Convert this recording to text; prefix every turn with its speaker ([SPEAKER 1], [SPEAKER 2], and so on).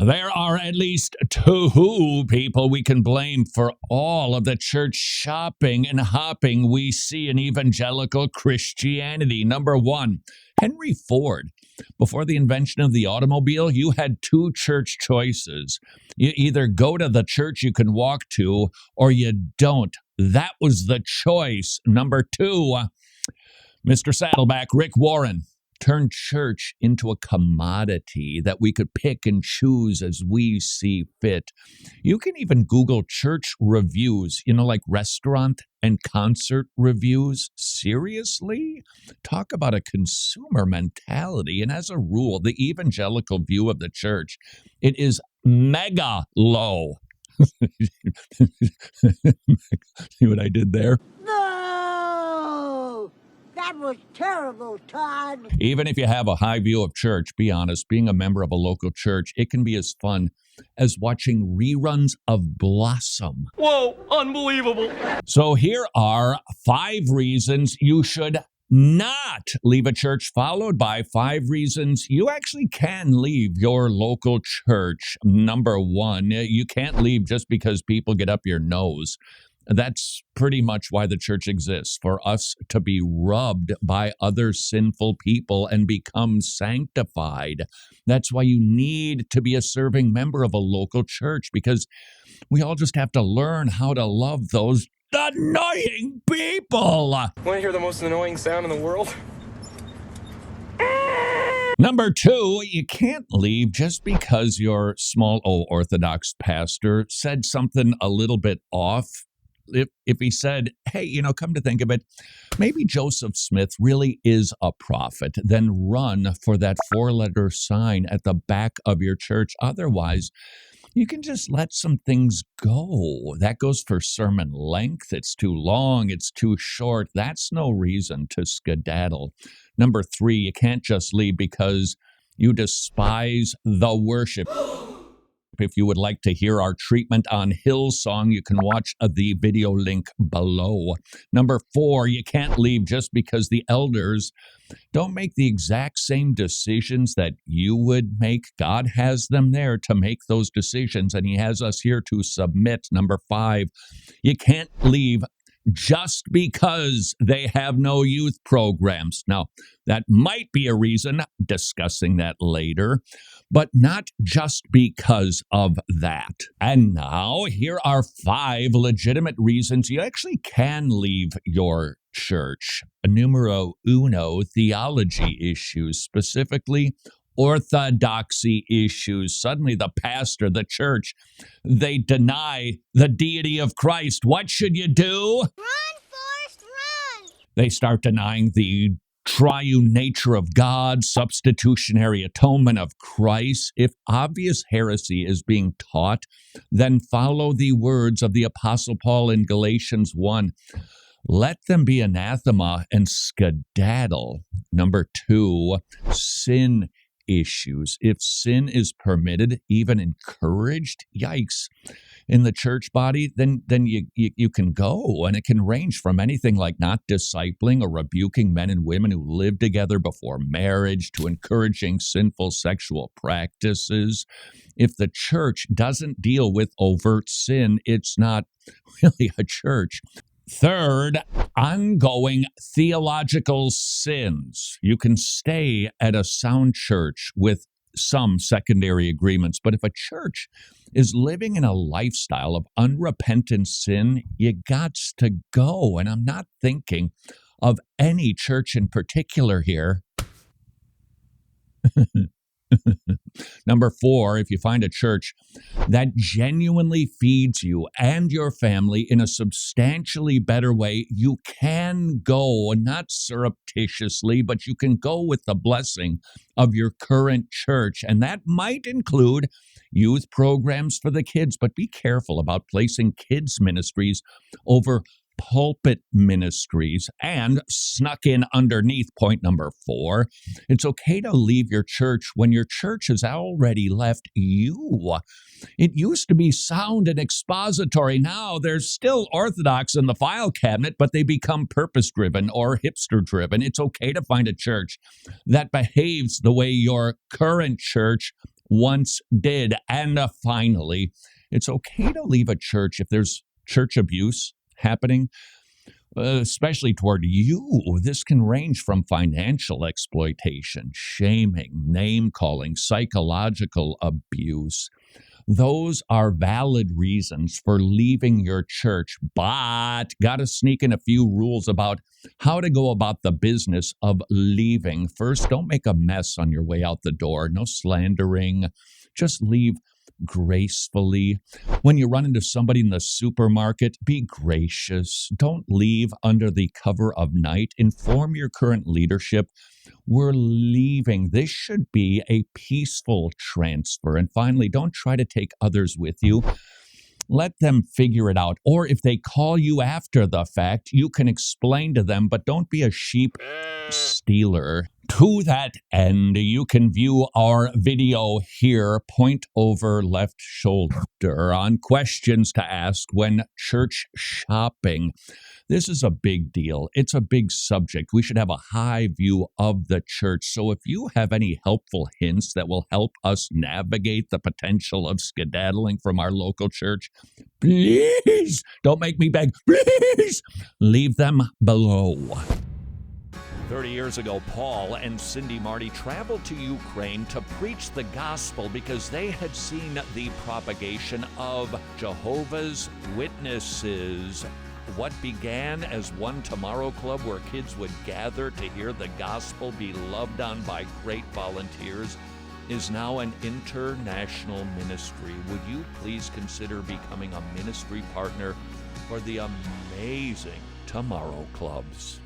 [SPEAKER 1] There are at least two people we can blame for all of the church shopping and hopping we see in evangelical Christianity. Number one, Henry Ford. Before the invention of the automobile, you had two church choices. You either go to the church you can walk to, or you don't. That was the choice. Number two, Mr. Saddleback, Rick Warren, turned church into a commodity that we could pick and choose as we see fit. You can even Google church reviews, like restaurant and concert reviews. Seriously? Talk about a consumer mentality. And as a rule, the evangelical view of the church, it is mega low. See what I did there?
[SPEAKER 2] That was terrible, Todd.
[SPEAKER 1] Even if you have a high view of church, be honest, being a member of a local church, it can be as fun as watching reruns of Blossom.
[SPEAKER 3] Whoa, unbelievable.
[SPEAKER 1] So here are 5 reasons you should not leave a church, followed by 5 reasons you actually can leave your local church. Number 1, you can't leave just because people get up your nose. That's pretty much why the church exists, for us to be rubbed by other sinful people and become sanctified. That's why you need to be a serving member of a local church, because we all just have to learn how to love those annoying people.
[SPEAKER 3] Want to hear the most annoying sound in the world?
[SPEAKER 1] Number 2, you can't leave just because your small O Orthodox pastor said something a little bit off. If he said, hey, come to think of it, maybe Joseph Smith really is a prophet, then run for that 4-letter sign at the back of your church. Otherwise, you can just let some things go. That goes for sermon length. It's too long. It's too short. That's no reason to skedaddle. Number 3, you can't just leave because you despise the worship. If you would like to hear our treatment on Hillsong, you can watch the video link below. Number 4, you can't leave just because the elders don't make the exact same decisions that you would make. God has them there to make those decisions, and He has us here to submit. Number 5, you can't leave just because they have no youth programs. Now, that might be a reason, discussing that later, but not just because of that. And now, here are 5 legitimate reasons you actually can leave your church. Numero uno, theology issues, specifically orthodoxy issues. Suddenly the pastor, the church, they deny the deity of Christ. What should you do?
[SPEAKER 2] Run, Forrest, run!
[SPEAKER 1] They start denying the triune nature of God, substitutionary atonement of Christ. If obvious heresy is being taught, then follow the words of the Apostle Paul in Galatians 1. Let them be anathema and skedaddle. Number 2, sin issues. If sin is permitted, even encouraged, yikes, in the church body, then you can go, and it can range from anything like not discipling or rebuking men and women who live together before marriage to encouraging sinful sexual practices. If the church doesn't deal with overt sin, it's not really a church. Third, ongoing theological sins. You can stay at a sound church with some secondary agreements, but if a church is living in a lifestyle of unrepentant sin, you gots to go. And I'm not thinking of any church in particular here. Number 4, if you find a church that genuinely feeds you and your family in a substantially better way, you can go, not surreptitiously, but you can go with the blessing of your current church. And that might include youth programs for the kids, but be careful about placing kids' ministries over pulpit ministries. And snuck in underneath point number 4, it's okay to leave your church when your church has already left you. It used to be sound and expository. Now there's still orthodox in the file cabinet, but they become purpose-driven or hipster-driven. It's okay to find a church that behaves the way your current church once did. And finally, it's okay to leave a church if there's church abuse happening, especially toward you. This can range from financial exploitation, shaming, name-calling, psychological abuse. Those are valid reasons for leaving your church, but got to sneak in a few rules about how to go about the business of leaving. First, don't make a mess on your way out the door. No slandering. Just leave gracefully. When you run into somebody in the supermarket, be gracious. Don't leave under the cover of night. Inform your current leadership. We're leaving. This should be a peaceful transfer. And finally, don't try to take others with you. Let them figure it out. Or if they call you after the fact, you can explain to them, but don't be a sheep stealer. To that end, you can view our video here, point over left shoulder, on questions to ask when church shopping. This is a big deal. It's a big subject. We should have a high view of the church. So if you have any helpful hints that will help us navigate the potential of skedaddling from our local church, please don't make me beg. Please leave them below. 30 years ago, Paul and Cindy Marty traveled to Ukraine to preach the gospel because they had seen the propagation of Jehovah's Witnesses. What began as one Tomorrow Club where kids would gather to hear the gospel be loved on by great volunteers is now an international ministry. Would you please consider becoming a ministry partner for the amazing Tomorrow Clubs?